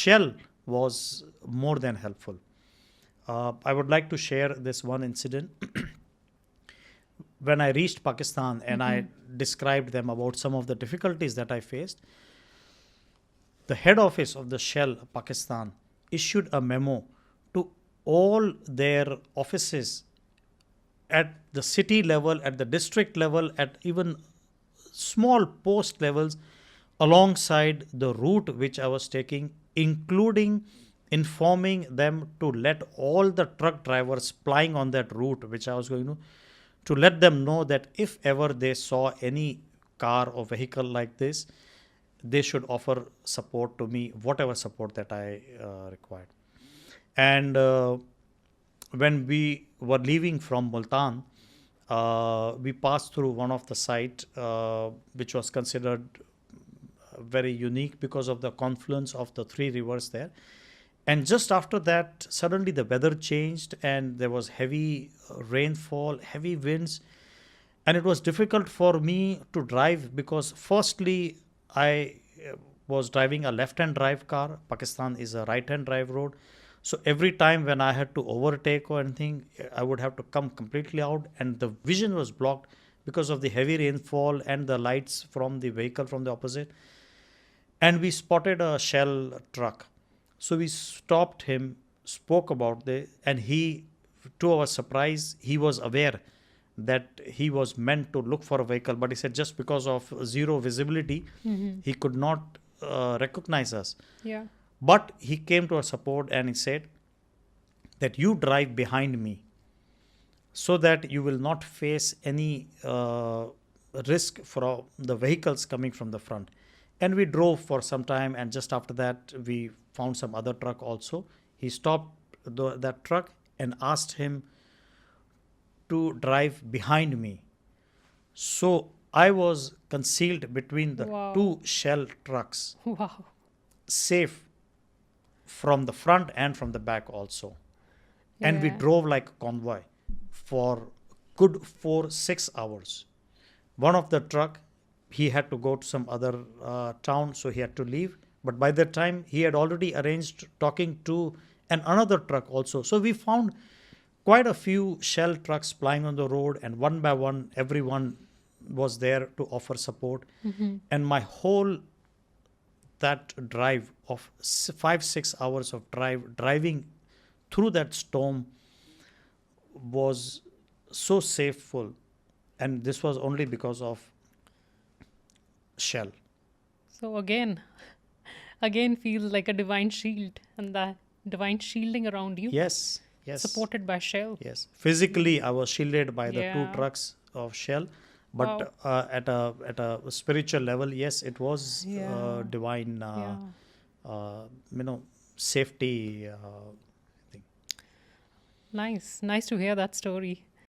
shell was more than helpful. I would like to share this one incident. When I reached Pakistan and I described them about some of the difficulties that I faced, the head office of the Shell Pakistan issued a memo to all their offices at the city level, at the district level, at even small post levels alongside the route which I was taking, including informing them to let all the truck drivers plying on that route which I was going to let them know that if ever they saw any car or vehicle like this, they should offer support to me, whatever support that I required. And when we were leaving from Multan, we passed through one of the site which was considered very unique because of the confluence of the three rivers there. And just after that, suddenly the weather changed and there was heavy rainfall, heavy winds. And it was difficult for me to drive because firstly, I was driving a left-hand drive car. Pakistan is a right-hand drive road. So every time when I had to overtake or anything, I would have to come completely out and the vision was blocked because of the heavy rainfall and the lights from the vehicle from the opposite. And we spotted a Shell truck. So we stopped him, spoke about this, and he, to our surprise, he was aware that he was meant to look for a vehicle, but he said just because of zero visibility, he could not recognize us. Yeah. But he came to our support and he said that you drive behind me so that you will not face any risk from the vehicles coming from the front. And we drove for some time, and just after that, we found some other truck also. He stopped that truck and asked him to drive behind me. So I was concealed between the two Shell trucks, safe from the front and from the back also. And we drove like a convoy for good 4-6 hours. One of the truck, he had to go to some other town, so he had to leave. But by that time, he had already arranged talking to another truck also. So we found quite a few Shell trucks plying on the road, and one by one, everyone was there to offer support. And my whole that drive of 5-6 hours of driving through that storm was so safeful, and this was only because of Shell. So again feels like a divine shield, and that divine shielding around you. Yes. Supported by Shell. Yes. Physically, I was shielded by the two trucks of Shell, but at a spiritual level, yes, it was divine, safety thing. Nice to hear that story.